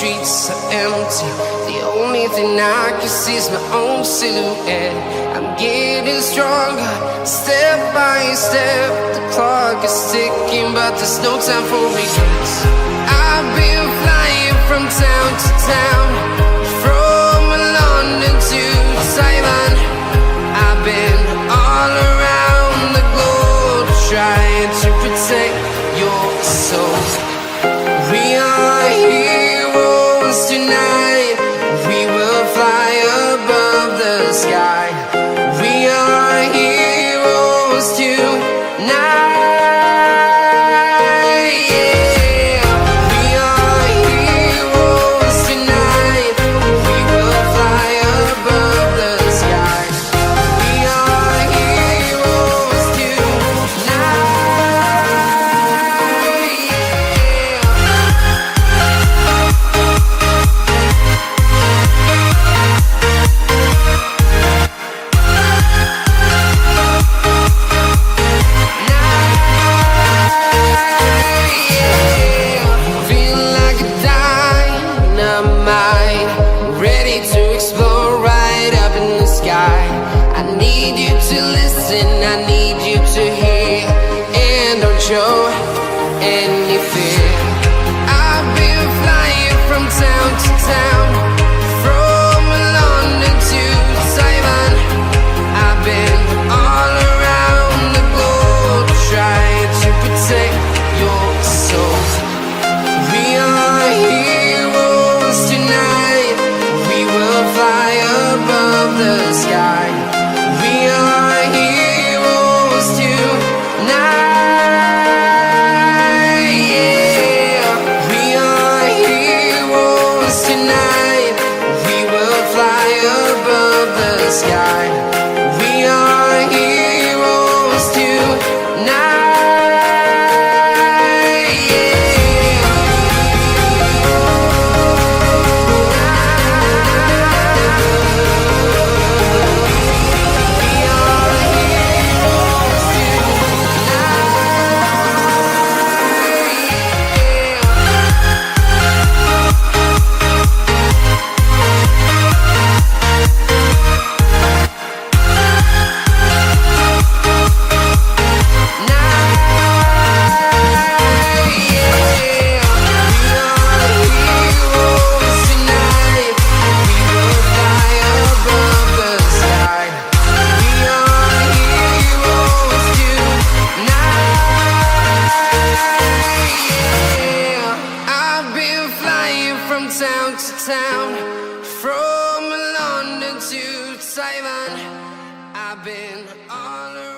streets are empty. The only thing I can see is my own silhouette. I'm getting stronger, step by step. The clock is ticking, but there's no time for regrets. I've been flying from town to town, from London to Taiwan. I've been all around the globe, trying to protect your soul. We are heroes tonight. We will fly above the sky. We are heroes tonight. I need you to listen, I need you to hear, and don't show any fear. I've been flying from town to town, from London to Taiwan. I've been all around the globe, trying to protect your soul. We are heroes tonight. We will fly above the sky. We are heroes tonight, yeah. We are heroes tonight. We will fly above the sky. We are heroes tonight. Town to town, from London to Taiwan. I've been all around.